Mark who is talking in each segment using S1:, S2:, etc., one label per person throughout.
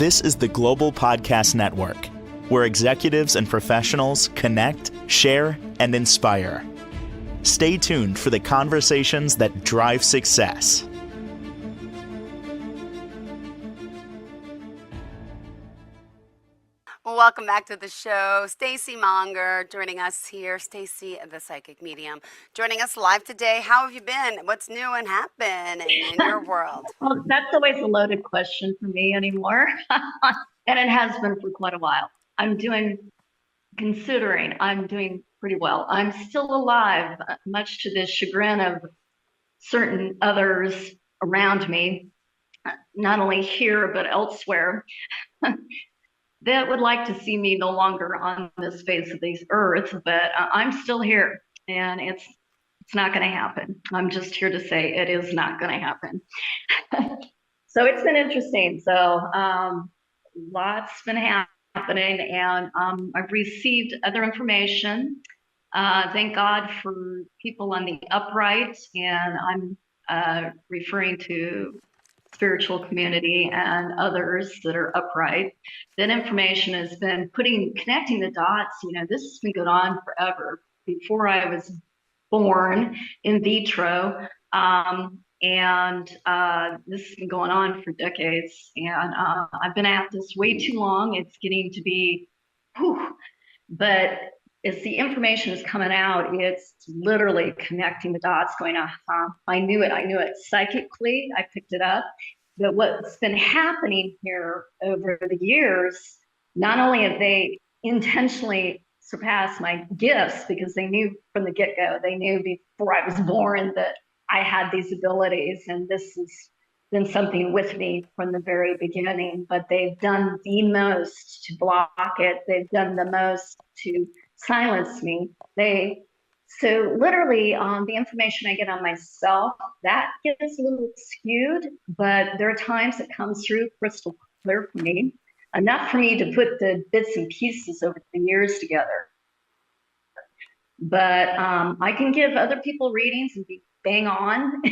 S1: This is the Global Podcast Network, where executives and professionals connect, share, and inspire. Stay tuned for the conversations that drive success.
S2: Welcome back to the show. Stacy Mongar joining us here. Stacy, the psychic medium, joining us live today. How have you been? What's new and happened in your world?
S3: Well, that's always a loaded question for me anymore. And it has been for quite a while. I'm doing pretty well. I'm still alive, much to the chagrin of certain others around me, not only here, but elsewhere, that would like to see me no longer on this face of this earth, but I'm still here, and it's not going to happen. I'm just here to say it is not going to happen. So it's been interesting. So lots been happening, and I've received other information. Thank God for people on the upright, and I'm referring to spiritual community and others that are upright. That information has been connecting the dots. You know, this has been going on forever. Before I was born, in vitro, and this has been going on for decades. And I've been at this way too long. It's getting to be, but as the information is coming out, it's literally connecting the dots, going, I knew it. Psychically, I picked it up. But what's been happening here over the years, not only have they intentionally surpassed my gifts, because they knew from the get-go, they knew before I was born that I had these abilities, and this has been something with me from the very beginning, but they've done the most to block it. They've done the most to silence me. So literally the information I get on myself, that gets a little skewed, but there are times it comes through crystal clear for me, enough for me to put the bits and pieces over the years together. But I can give other people readings and be bang on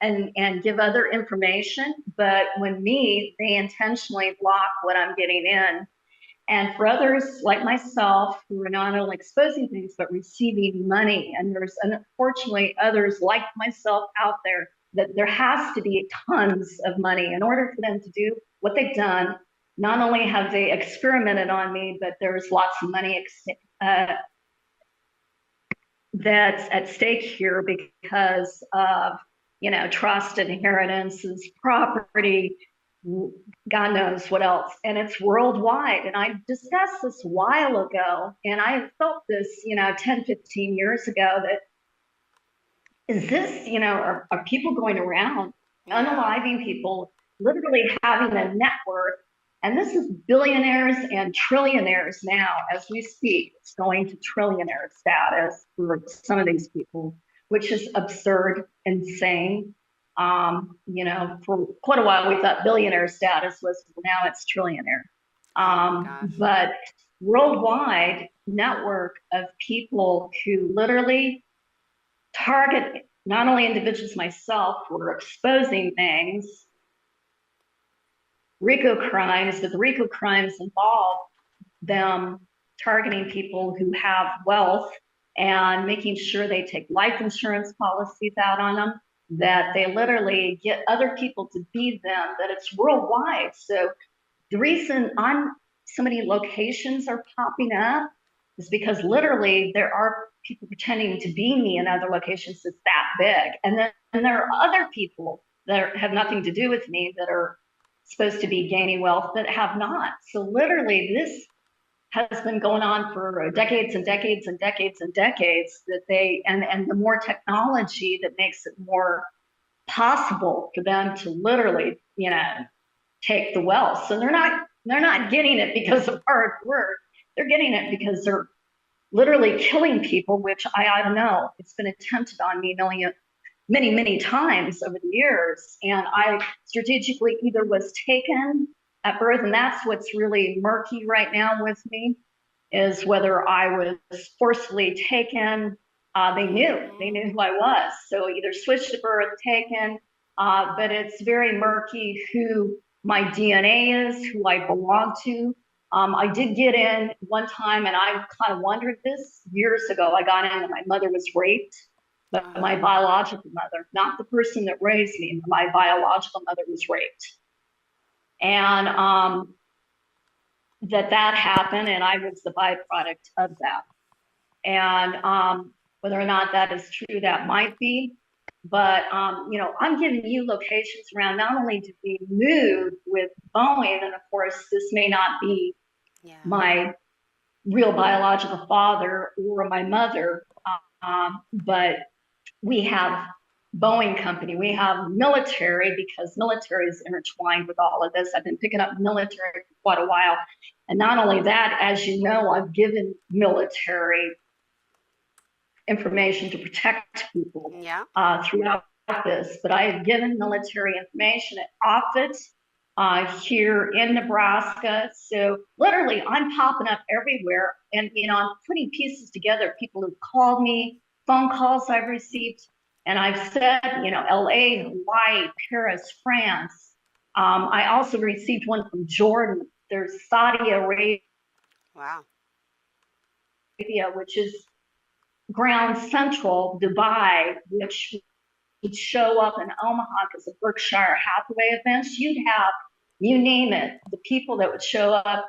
S3: and give other information, but they intentionally block what I'm getting in. And for others like myself who are not only exposing things, but receiving money, and there's unfortunately others like myself out there, that there has to be tons of money in order for them to do what they've done. Not only have they experimented on me, but there's lots of money that's at stake here because of, trust, inheritances, property, God knows what else, and it's worldwide. And I discussed this a while ago, and I felt this, 10, 15 years ago, that is this, are people going around unaliving people, literally having a network, and this is billionaires and trillionaires now as we speak. It's going to trillionaire status for some of these people, which is absurd, insane. For quite a while we thought billionaire status was, now it's trillionaire. But worldwide network of people who literally target not only individuals, myself, who are exposing things, RICO crimes, but the RICO crimes involve them targeting people who have wealth and making sure they take life insurance policies out on them, that they literally get other people to be them, that it's worldwide. So the reason so many locations are popping up is because literally there are people pretending to be me in other locations that's that big. And then there are other people that have nothing to do with me that are supposed to be gaining wealth that have not. So literally this has been going on for decades and decades and decades and decades, and the more technology that makes it more possible for them to literally, take the wealth. So they're not getting it because of hard work. They're getting it because they're literally killing people, which I don't know. It's been attempted on me many, many times over the years. And I strategically either was taken at birth, and that's what's really murky right now with me, is whether I was forcibly taken. They knew who I was. So either switched at birth, taken, but it's very murky who my DNA is, who I belong to. I did get in one time, and I kind of wondered this years ago. I got in, and my mother was raped, but my biological mother, not the person that raised me, my biological mother was raped. And that happened, and I was the byproduct of that. And whether or not that is true, that might be. But I'm giving you locations around. Not only did we move with Boeing, and of course, this may not be my real biological father or my mother, but we have Boeing company, we have military, because military is intertwined with all of this. I've been picking up military for quite a while. And not only that, as you know, I've given military information to protect people throughout this, but I have given military information at Offutt here in Nebraska. So literally I'm popping up everywhere, and I'm putting pieces together. People who've called me, phone calls I've received, and I've said, LA, Hawaii, Paris, France. I also received one from Jordan. There's Saudi Arabia, which is Ground Central, Dubai, which would show up in Omaha because of Berkshire Hathaway events. You'd have, you name it, the people that would show up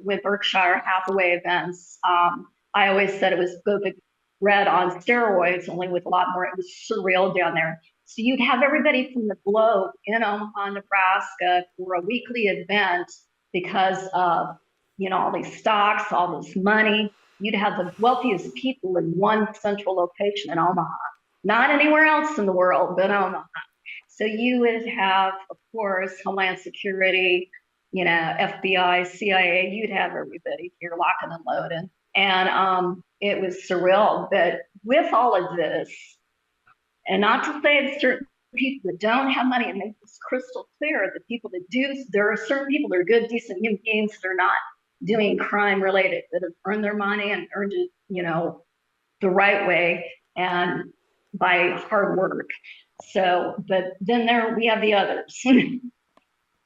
S3: with Berkshire Hathaway events. I always said it was Bobig Red on steroids, only with a lot more. It was surreal down there. So you'd have everybody from the globe in Omaha, Nebraska for a weekly event because of, all these stocks, all this money. You'd have the wealthiest people in one central location in Omaha, not anywhere else in the world, but Omaha. So you would have, of course, Homeland Security, FBI, CIA, you'd have everybody here locking and loading. And it was surreal. But with all of this, and not to say that certain people that don't have money, and make this crystal clear, the people that do, there are certain people that are good, decent human beings that are not doing crime related, that have earned their money and earned it, the right way and by hard work. So, but then we have the others.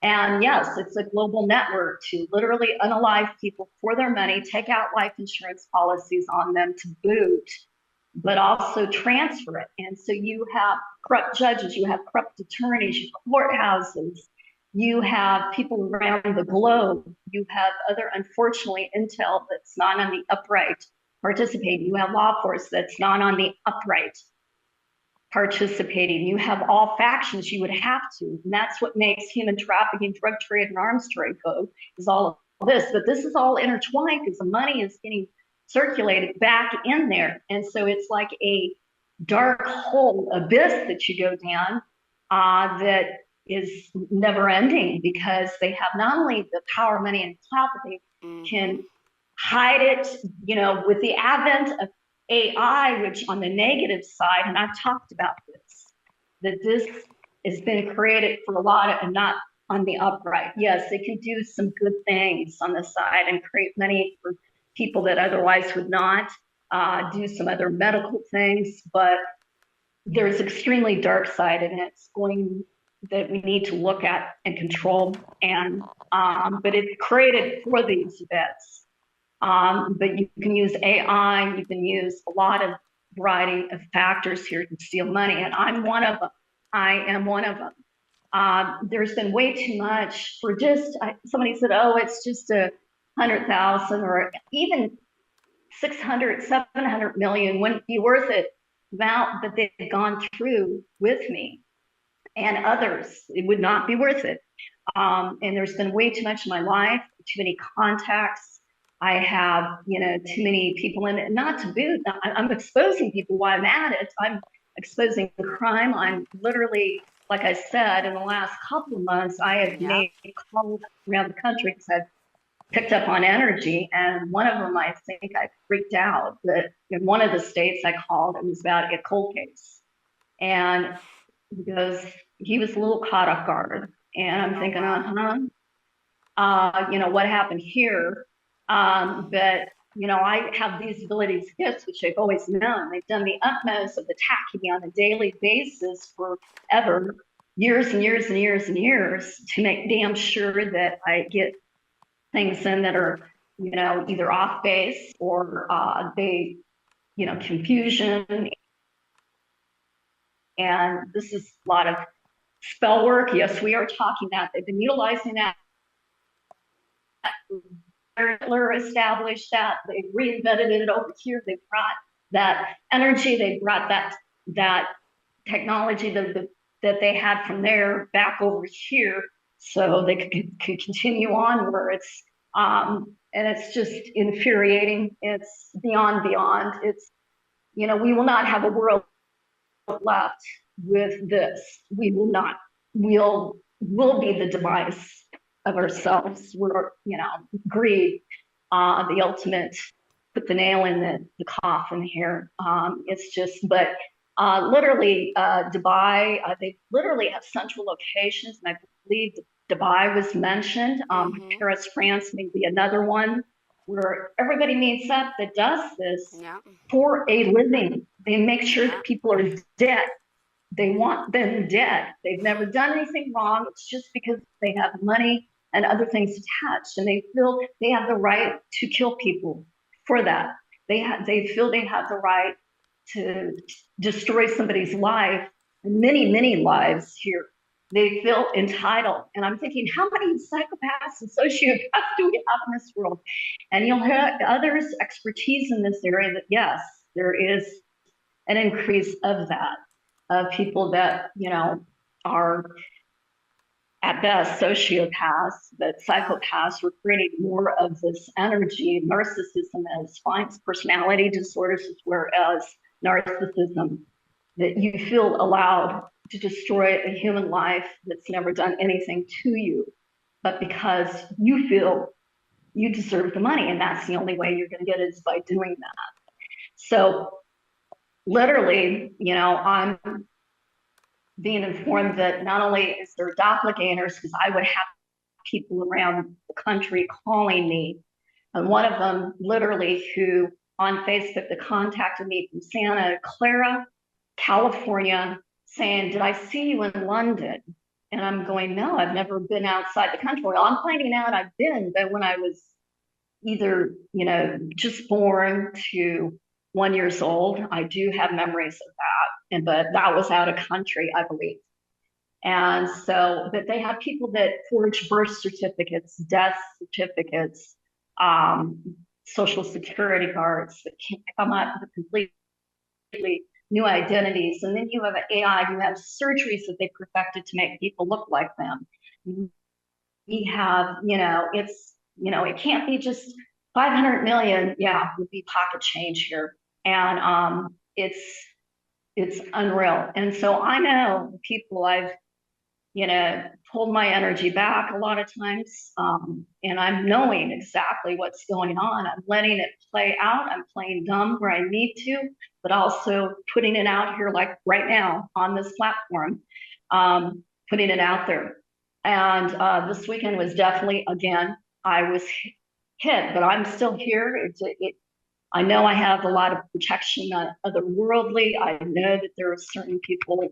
S3: And yes, it's a global network to literally unalive people for their money, take out life insurance policies on them to boot, but also transfer it. And so you have corrupt judges, you have corrupt attorneys, you have courthouses, you have people around the globe, you have other, unfortunately, intel that's not on the upright participating. You have law force that's not on the upright participating. You have all factions. You would have to. And that's what makes human trafficking, drug trade, and arms trade go, is all of this. But this is all intertwined because the money is getting circulated back in there. And so it's like a dark hole, abyss that you go down that is never ending, because they have not only the power, money, and clout, but they can hide it, with the advent of AI, which on the negative side, and I've talked about this, that this has been created for a lot of, and not on the upright. Yes, they can do some good things on the side and create money for people that otherwise would not, do some other medical things, but there's extremely dark side, and it's going that we need to look at and control. And but it's created for these events. But you can use AI, you can use a lot of variety of factors here to steal money, and I'm one of them. I am one of them. There's been way too much for just, somebody said, oh, it's just 100,000 or even 600, 700 million wouldn't be worth it. Amount that they've gone through with me and others, it would not be worth it. And there's been way too much in my life, too many contacts. I have, too many people in it, not to boot. I'm exposing people while I'm at it. I'm exposing the crime. I'm literally, like I said, in the last couple of months, I have made calls around the country because I've picked up on energy. And one of them, I think I freaked out that in one of the states I called, it was about a cold case. And because he was a little caught off guard. And I'm thinking, what happened here? But I have these abilities, gifts, which I've always known. They've done the utmost of attacking me on a daily basis forever. years and years and years and years to make damn sure that I get things in that are, either off base or they, confusion. And this is a lot of spell work. Yes, we are talking that. They've been utilizing that. Hitler established that. They reinvented it over here. They brought that energy. They brought that technology that they had from there back over here, so they could continue on where it's and it's just infuriating. It's beyond. It's we will not have a world left with this. We will not. We'll be the demise of ourselves. We're greed, the ultimate. Put the nail in the coffin here. It's just, but literally, Dubai, they literally have central locations, and I believe Dubai was mentioned. Paris, France, maybe another one where everybody meets up that does this for a living. They make sure that people are dead. They want them dead. They've never done anything wrong. It's just because they have money and other things attached, and they feel they have the right to kill people for that. They feel they have the right to destroy somebody's life, many lives here. They feel entitled. And I'm thinking, how many psychopaths and sociopaths do we have in this world? And you'll have others' expertise in this area that, yes, there is an increase of that, of people that, are at best sociopaths, but psychopaths were creating more of this energy. Narcissism as finds personality disorders, whereas narcissism, that you feel allowed to destroy a human life that's never done anything to you, but because you feel you deserve the money, and that's the only way you're going to get it is by doing that. So literally, I'm being informed that not only is there doppelgangers, because I would have people around the country calling me, and one of them literally who on Facebook that contacted me from Santa Clara, California, saying, "Did I see you in London?" And I'm going, "No, I've never been outside the country." Well, I'm finding out I've been, but when I was either, just born to 1 year old, I do have memories of that. But that was out of country, I believe. And so, but they have people that forge birth certificates, death certificates, social security cards that can come up with completely new identities. And then you have an AI who have surgeries that they perfected to make people look like them. We have, it can't be just 500 million. Yeah, would be pocket change here. And it's unreal. And so I know people I've, pulled my energy back a lot of times. And I'm knowing exactly what's going on. I'm letting it play out. I'm playing dumb where I need to, but also putting it out here, like right now on this platform, putting it out there. And this weekend was definitely, again, I was hit, but I'm still here. I know I have a lot of protection otherworldly. I know that there are certain people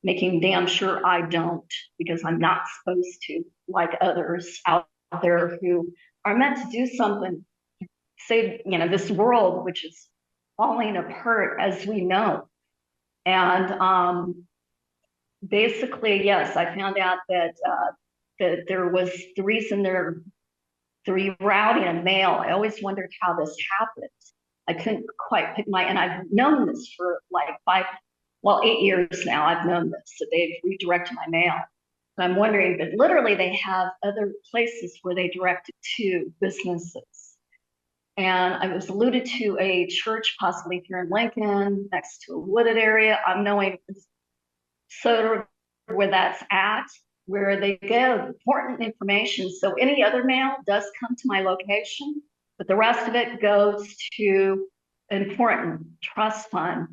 S3: making damn sure I don't, because I'm not supposed to, like others out there who are meant to do something, save, this world, which is falling apart as we know. And basically, yes, I found out that there was the reason they're rerouting a mail. I always wondered how this happened. I couldn't quite pick and I've known this for like 8 years now. I've known this, that they've redirected my mail. And I'm wondering, but literally they have other places where they direct it to businesses. And I was alluded to a church, possibly here in Lincoln, next to a wooded area. I'm knowing sort of where that's at, where they give important information. So any other mail does come to my location, but the rest of it goes to important trust fund,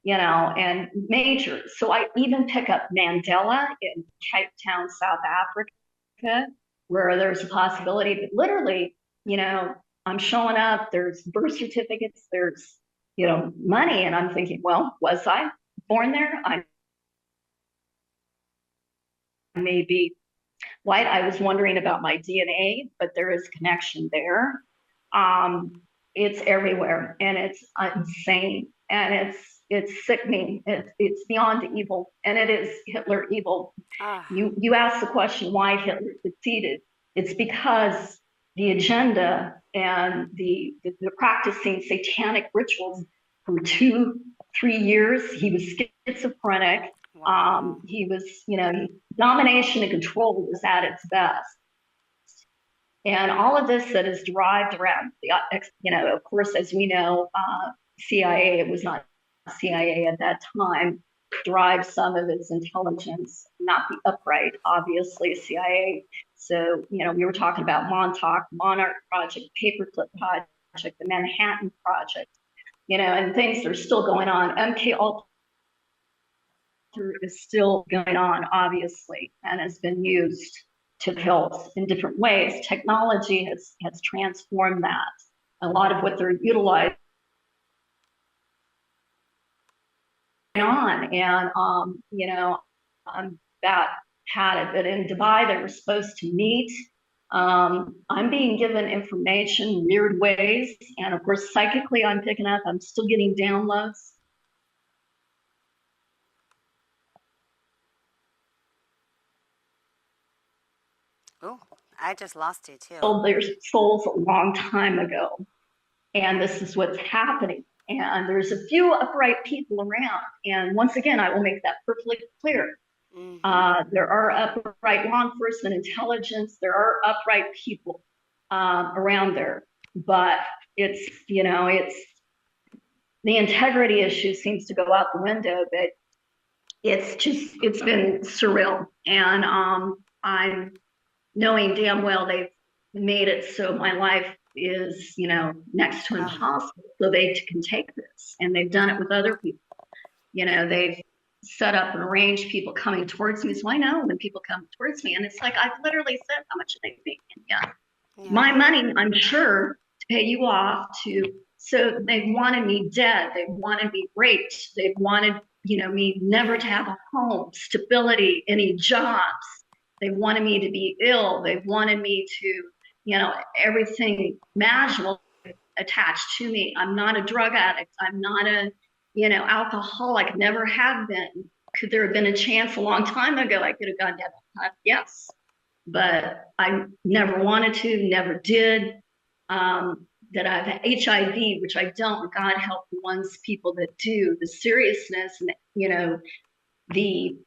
S3: and major. So I even pick up Mandela in Cape Town, South Africa, where there's a possibility, but literally, I'm showing up, there's birth certificates, there's, money. And I'm thinking, well, was I born there? may be white. I was wondering about my DNA, but there is connection there. It's everywhere, and it's insane, and it's sickening. It's beyond evil, and it is Hitler evil.
S2: Ah,
S3: You asked the question why Hitler succeeded. It's because the agenda and the practicing satanic rituals for 2-3 years. He was schizophrenic.
S2: wow.
S3: He was, domination and control was at its best. And all of this that is derived around, of course, as we know, CIA, it was not CIA at that time, derived some of its intelligence, not the upright, obviously, CIA. So, we were talking about Montauk, Monarch Project, Paperclip Project, the Manhattan Project, and things that are still going on. MK Ultra is still going on, obviously, and has been used to kill in different ways. Technology has transformed that. A lot of what they're utilizing on, and that had it. But in Dubai, they were supposed to meet. I'm being given information weird ways, and of course, psychically, I'm picking up. I'm still getting downloads.
S2: Oh, I just lost you too.
S3: Sold their souls a long time ago, and this is what's happening. And there's a few upright people around. And once again, I will make that perfectly clear. There are upright law enforcement, intelligence. There are upright people around there, but it's the integrity issue seems to go out the window. But it's been surreal, and I'm knowing damn well they've made it so my life is next to impossible, so they can take this, and they've done it with other people. They've set up and arranged people coming towards me. So I know when people come towards me, and it's like I've literally said, how much are they making? Yeah, my money, I'm sure, to pay you off. So they wanted me dead. They wanted me raped. They wanted me never to have a home, stability, any jobs. They wanted me to be ill. They wanted me to, everything imaginable attached to me. I'm not a drug addict. I'm not a, alcoholic. Never have been. Could there have been a chance a long time ago I could have gone down that path? Yes. But I never wanted to, never did. That I have HIV, which I don't. God help the ones, people that do. The seriousness and, the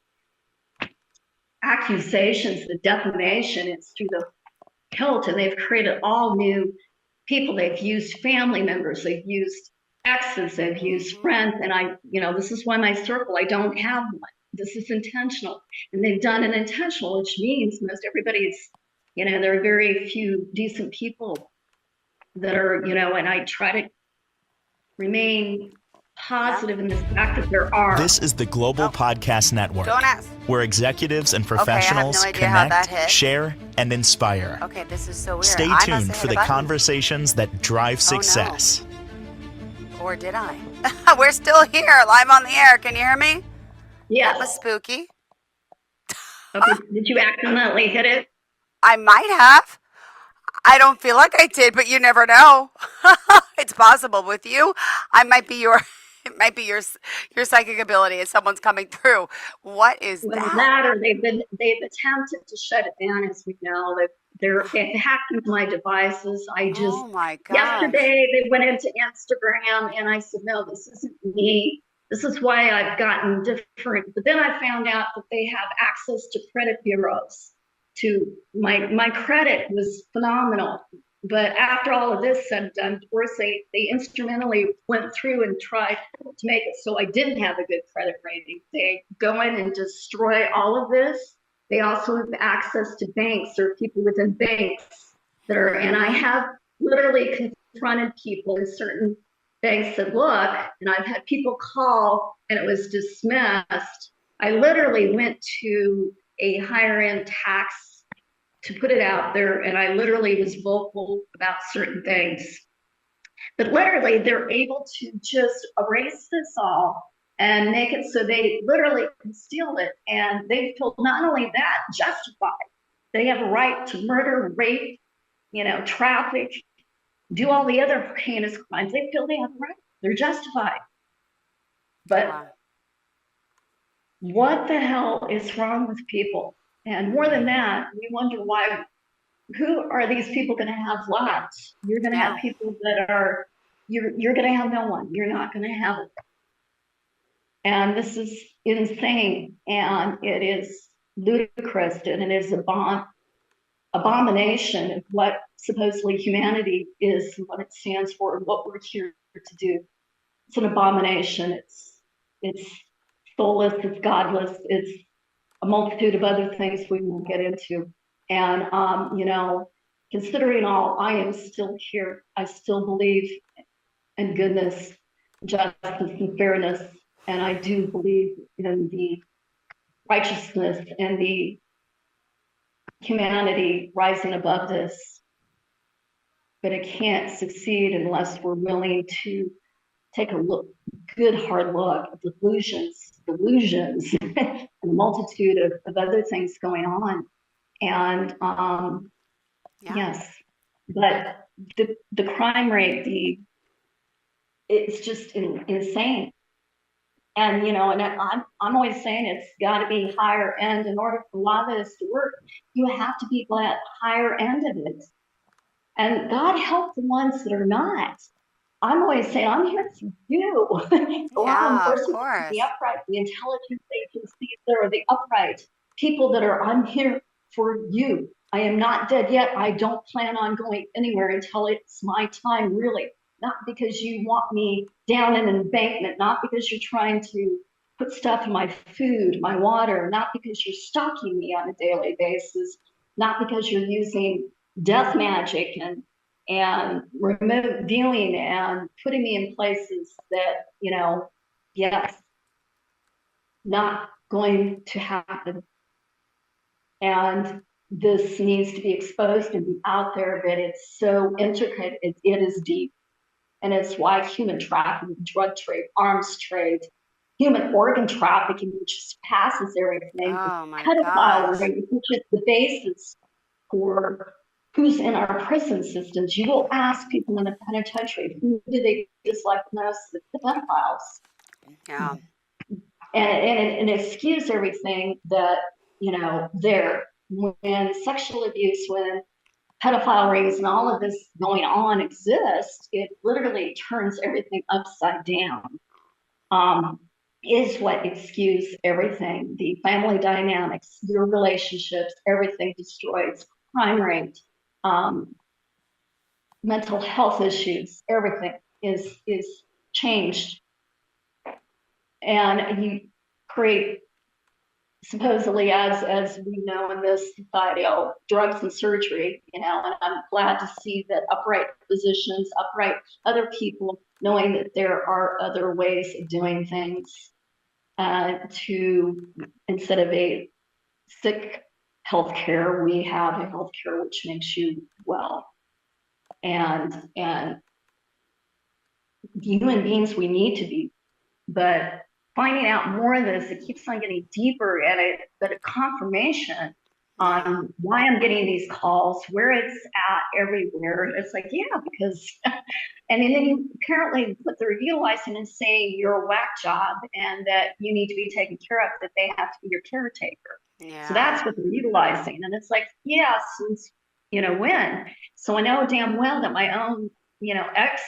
S3: accusations, the defamation, it's through the hilt, and they've created all new people. They've used family members, they've used exes, they've used friends, and this is why my circle, I don't have one. This is intentional, and they've done an intentional, which means most everybody's, there are very few decent people that are, and I try to remain positive in the fact that there are.
S1: This is the Global Podcast Network,
S2: Don't ask.
S1: where executives and professionals connect, share, and inspire.
S2: Okay, this is so weird.
S1: Stay
S2: I must
S1: tuned
S2: have
S1: for
S2: hit
S1: the
S2: a button.
S1: conversations that drive success.
S2: Or did I? We're still here, live on the air. Can you hear me?
S3: Yes.
S2: That was spooky.
S3: Okay. Did you accidentally hit it?
S2: I might have. I don't feel like I did, but you never know. It's possible with you. It might be your psychic ability as someone's coming through. What is that?
S3: Or they've attempted to shut it down, as we know. They've hacked into my devices.
S2: Oh my God.
S3: Yesterday they went into Instagram, and I said, no, this isn't me. This is why I've gotten different. But then I found out that they have access to credit bureaus. To my credit was phenomenal. But after all of this said and done, of course, they instrumentally went through and tried to make it so I didn't have a good credit rating. They go in and destroy all of this. They also have access to banks. There are people within banks that are, and I have literally confronted people in certain banks that look, and I've had people call and it was dismissed. I literally went to a higher end tax to put it out there, and I literally was vocal about certain things. But literally, they're able to just erase this all and make it so they literally can steal it. And they feel not only that, justified. They have a right to murder, rape, traffic, do all the other heinous crimes. They feel they have a right. They're justified. But
S2: Wow.
S3: what the hell is wrong with people? And more than that, we wonder why, who are these people going to have left? You're going to have
S2: Yeah.
S3: people that are, you're going to have no one. You're not going to have it. And this is insane. And it is ludicrous. And it is abomination of what supposedly humanity is, what it stands for, and what we're here to do. It's an abomination. It's soulless, it's godless, it's a multitude of other things we won't get into. And considering all, I am still here. I still believe in goodness, justice, and fairness, and I do believe in the righteousness and the humanity rising above this. But it can't succeed unless we're willing to take a good hard look at delusions, and a multitude of other things going on. And
S2: Yeah.
S3: yes, but the crime rate, it's just insane. And I'm always saying it's got to be higher end in order for a lot of this to work. You have to be that higher end of it, and God help the ones that are not. I'm always saying, I'm here for you. The law
S2: Yeah, of
S3: enforcement, the
S2: course.
S3: upright, the intelligence agencies that are the upright, people that are, I'm here for you. I am not dead yet. I don't plan on going anywhere until it's my time, really. Not because you want me down in an embankment, not because you're trying to put stuff in my food, my water, not because you're stalking me on a daily basis, not because you're using death magic and remote viewing and putting me in places that, yes, not going to happen. And this needs to be exposed and be out there, but it's so intricate, it is deep. And it's why human trafficking, drug trade, arms trade, human organ trafficking, which passes everything,
S2: Oh my
S3: pedophile
S2: gosh.
S3: ring, which is the basis for who's in our prison systems. You will ask people in the penitentiary, who do they dislike most? It's the
S2: Yeah.
S3: pedophiles. And excuse everything that, there. When sexual abuse, when pedophile rings and all of this going on exists, it literally turns everything upside down. Um, is what excuse everything. The family dynamics, your relationships, everything destroys. Crime rate, um, mental health issues, everything is changed, and you create supposedly, as we know in this society, drugs and surgery, and I'm glad to see that upright physicians, upright other people, knowing that there are other ways of doing things, to instead of a sick healthcare, we have a healthcare which makes you well. And human beings we need to be, but finding out more of this, it keeps on getting deeper at it, but a confirmation
S2: Yeah.
S3: on why I'm getting these calls, where it's at everywhere. It's like, yeah, because, and then apparently what they're utilizing is saying you're a whack job and that you need to be taken care of, that they have to be your caretaker. So
S2: Yeah.
S3: that's what they're utilizing. And it's like, yeah, since, when? So I know damn well that my own, ex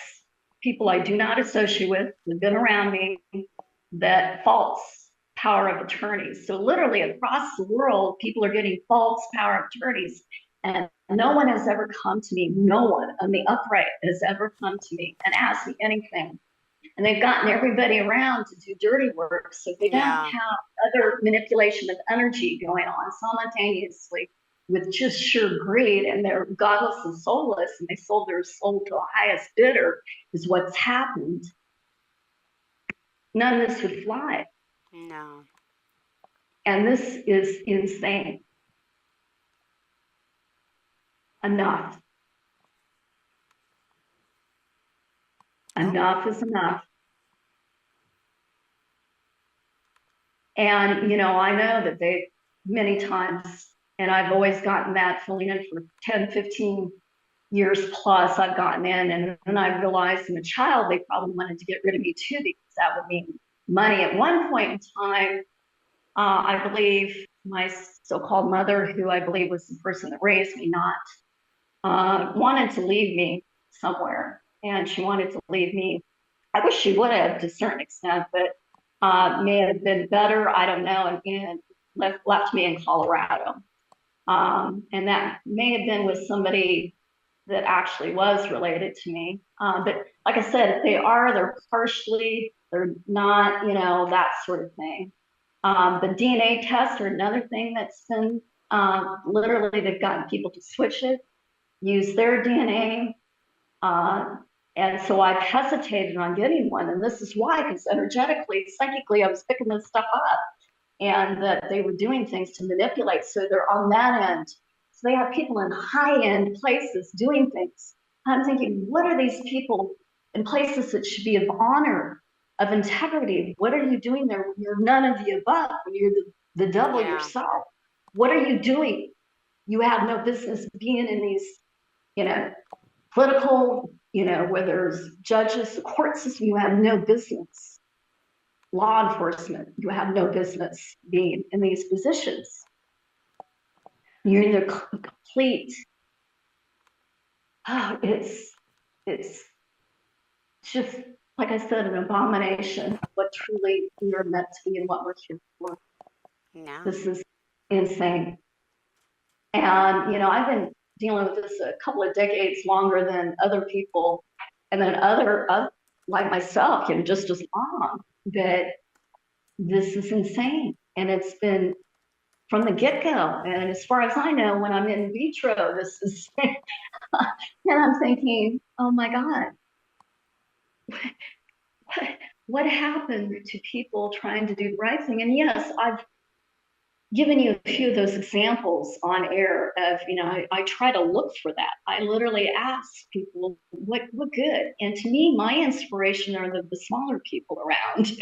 S3: people I do not associate with have been around me, that false power of attorneys. So literally across the world, people are getting false power of attorneys. And no one has ever come to me, no one on the upright has ever come to me and asked me anything. And they've gotten everybody around to do dirty work. So they don't
S2: Yeah.
S3: have other manipulation of energy going on simultaneously with just sheer greed, and they're godless and soulless, and they sold their soul to the highest bidder, is what's happened. None of this would fly.
S2: No.
S3: And this is insane. Enough.
S2: Nope.
S3: Enough is enough. And, I know that they many times, and I've always gotten that filling in for 10, 15 years plus, I've gotten in. And then I realized as a child, they probably wanted to get rid of me too, because that would mean money. At one point in time, I believe my so-called mother, who I believe was the person that raised me, not wanted to leave me somewhere. And she wanted to leave me. I wish she would have to a certain extent, but may have been better. I don't know. And left me in Colorado. And that may have been with somebody that actually was related to me. But like I said, if they're partially, they're not, that sort of thing. The DNA tests are another thing that's been literally, they've gotten people to switch it, use their DNA. And so I've hesitated on getting one. And this is why, because energetically, psychically, I was picking this stuff up, and that they were doing things to manipulate. So they're on that end. So they have people in high end places doing things. I'm thinking, what are these people in places that should be of honor, of integrity? What are you doing there when you're none of the above, when you're the devil yourself? What are you doing? You have no business being in these, political, where there's judges, the court system. You have no business. Law enforcement, you have no business being in these positions. You're in the complete, it's just, like I said, an abomination of what truly we are meant to be and what we're here for.
S2: No.
S3: This is insane. And, I've been dealing with this a couple of decades longer than other people, and then other like myself, just as long. That this is insane. And it's been from the get-go. And as far as I know, when I'm in vitro, this is, and I'm thinking, oh my God, what happened to people trying to do the right thing? And yes, I've given you a few of those examples on air of, I try to look for that. I literally ask people, what good? And to me, my inspiration are the smaller people around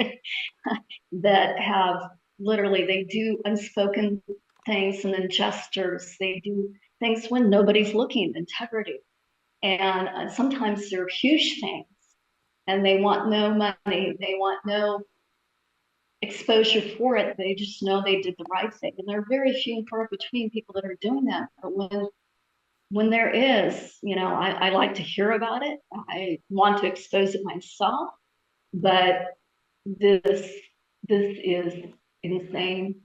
S3: that have literally, they do unspoken things and then gestures. They do things when nobody's looking, integrity. And sometimes they're huge things, and they want no money. They want no exposure for it. They just know they did the right thing. And there are very few and far between people that are doing that. But when there is, I like to hear about it. I want to expose it myself. But this is insane.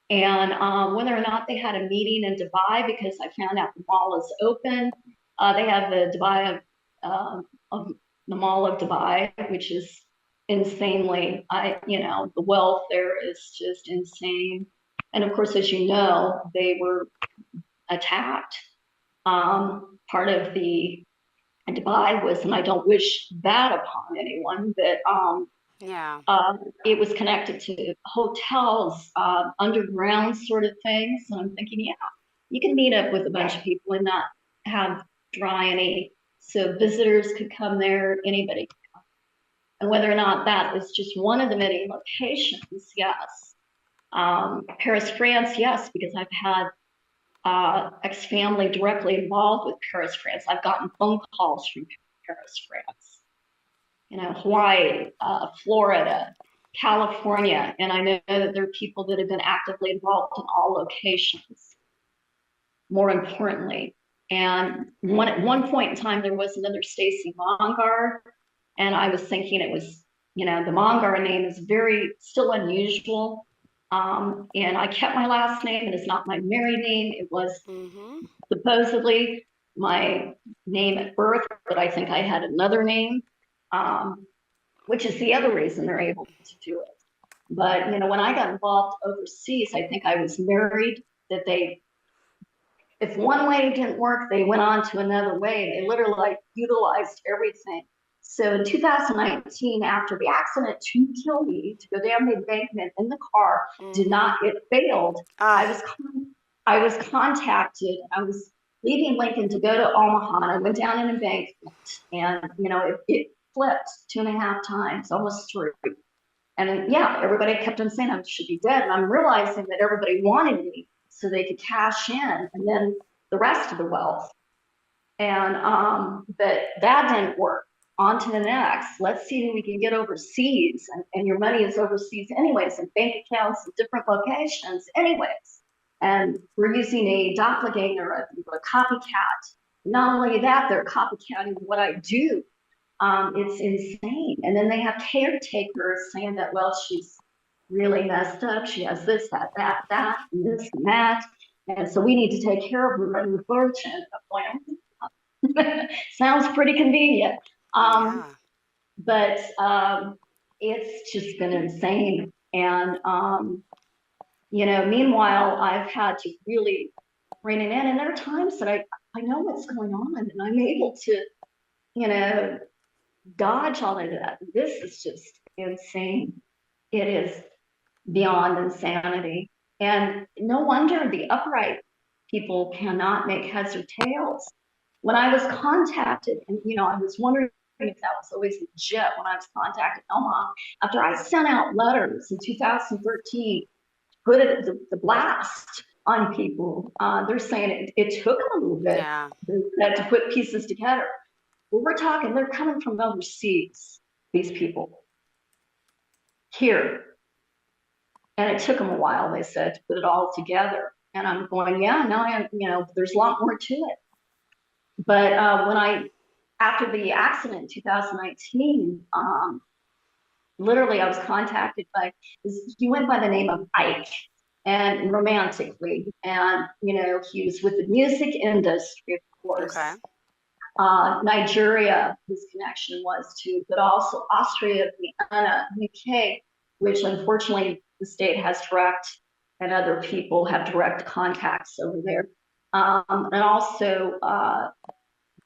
S3: And whether or not they had a meeting in Dubai, because I found out the mall is open. They have the Dubai of the Mall of Dubai, which is insanely, the wealth there is just insane. And of course, as you know, they were attacked. Part of the Dubai was, and I don't wish that upon anyone, but it was connected to hotels, underground sort of things. And I'm thinking, yeah, you can meet up with a bunch of people and not have dry any. So visitors could come there, anybody could come. And whether or not that is just one of the many locations, yes. Paris, France, yes, because I've had ex-family directly involved with Paris, France. I've gotten phone calls from Paris, France. Hawaii, Florida, California, and I know that there are people that have been actively involved in all locations, more importantly. And at one point in time, there was another Stacy Mongar, and I was thinking it was, the Mongar name is still unusual. And I kept my last name, and it's not my married name. It was supposedly my name at birth, but I think I had another name. Which is the other reason they're able to do it. But, when I got involved overseas, I think I was married, that if one way didn't work, they went on to another way. They literally utilized everything. So in 2019, after the accident to kill me, to go down the embankment in the car, did not get failed. I was contacted. I was leaving Lincoln to go to Omaha, and I went down an embankment, and, it flipped 2.5 times, almost through. And yeah, everybody kept on saying I should be dead. And I'm realizing that everybody wanted me so they could cash in and then the rest of the wealth. And but that didn't work. On to the next. Let's see who we can get overseas. And your money is overseas anyways, and bank accounts in different locations anyways. And we're using a doppelganger, a copycat. Not only that, they're copycatting what I do. It's insane. And then they have caretakers saying that, well, she's really messed up. She has this, that, and this and that. And so we need to take care of her and fortune. Sounds pretty convenient.
S2: Yeah.
S3: But it's just been insane. And, meanwhile, I've had to really rein it in. And there are times that I know what's going on and I'm able to, dodge all of that. This is just insane. It is beyond insanity. And no wonder the upright people cannot make heads or tails. When I was contacted, and I was wondering if that was always legit when I was contacted in Omaha, after I sent out letters in 2013, put it the blast on people. They're saying it took them a little bit to put pieces together. Well, we're talking, they're coming from overseas, these people, here. And it took them a while, they said, to put it all together. And I'm going, there's a lot more to it. But after the accident in 2019, literally I was contacted he went by the name of Ike, and romantically. And, he was with the music industry, of course.
S2: Okay.
S3: Nigeria, his connection was to, but also Austria, Vienna, UK, which unfortunately the state has direct, and other people have direct contacts over there. And also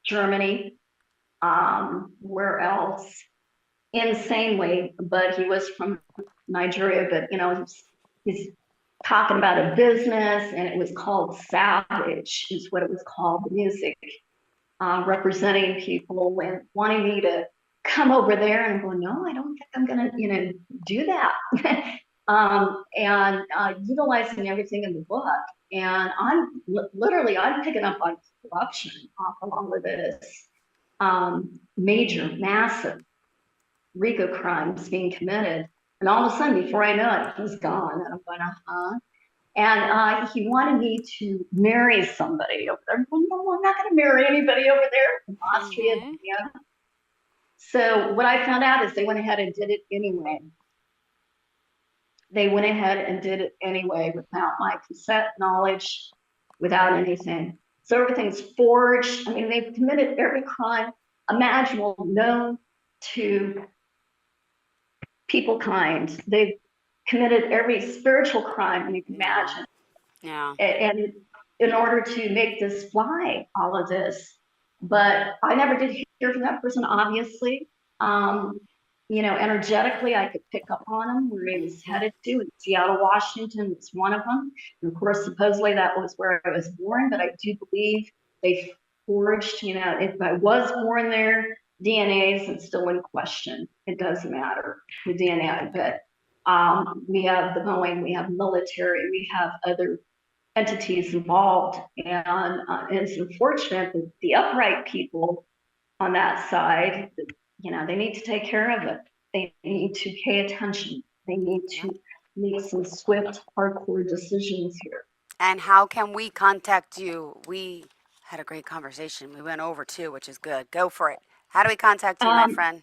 S3: Germany, where else? Insanely, but he was from Nigeria, but he's talking about a business, and it was called Savage, is what it was called, the music. Representing people and wanting me to come over there, and go, no, I don't think I'm gonna, do that. And utilizing everything in the book. And I'm picking up on corruption along with this major, massive RICO crimes being committed. And all of a sudden, before I know it, he's gone. And I'm going, And he wanted me to marry somebody over there. Well, no, I'm not going to marry anybody over there from Austria.
S2: Mm-hmm.
S3: Yeah. So what I found out is they went ahead and did it anyway. They went ahead and did it anyway without my consent, knowledge, without anything. So everything's forged. I mean, they've committed every crime imaginable known to people kind. They've committed every spiritual crime you can imagine.
S2: Yeah.
S3: And in order to make this fly, all of this. But I never did hear from that person, obviously. Energetically, I could pick up on him where he was headed to. In Seattle, Washington, it's one of them. And of course, supposedly that was where I was born, but I do believe they forged, if I was born there, DNA isn't still in question. It doesn't matter, the DNA, but we have the Boeing, we have military, we have other entities involved. And it's unfortunate that the upright people on that side, they need to take care of it. They need to pay attention. They need to make some swift, hardcore decisions here.
S2: And how can we contact you? We had a great conversation. We went over too, which is good. Go for it. How do we contact you, my friend?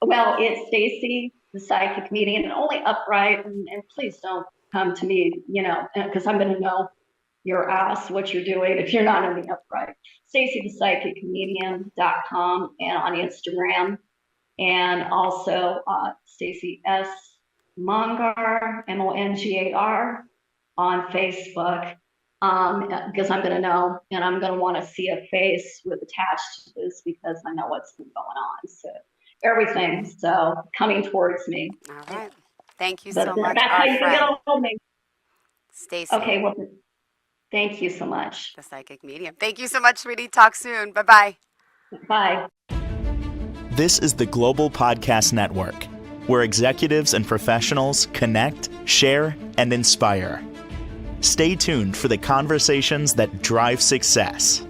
S3: Well, it's Stacy, the psychic medium, and only upright. And please don't come to me, because I'm going to know your ass what you're doing if you're not in the upright. Stacy, the psychic medium.com, and on Instagram, and also Stacy S. Mongar, Mongar, on Facebook. Because I'm going to know, and I'm going to want to see a face with attached to this, because I know what's been going on. So everything, so coming towards me.
S2: All right. Thank you so much.
S3: That's how you can get a hold of me.
S2: Stacy.
S3: Okay, well, thank you so much.
S2: The psychic medium. Thank you so much, sweetie. Talk soon. Bye-bye.
S3: Bye.
S1: This is the Global Podcast Network. where executives and professionals connect, share, and inspire. Stay tuned for the conversations that drive success.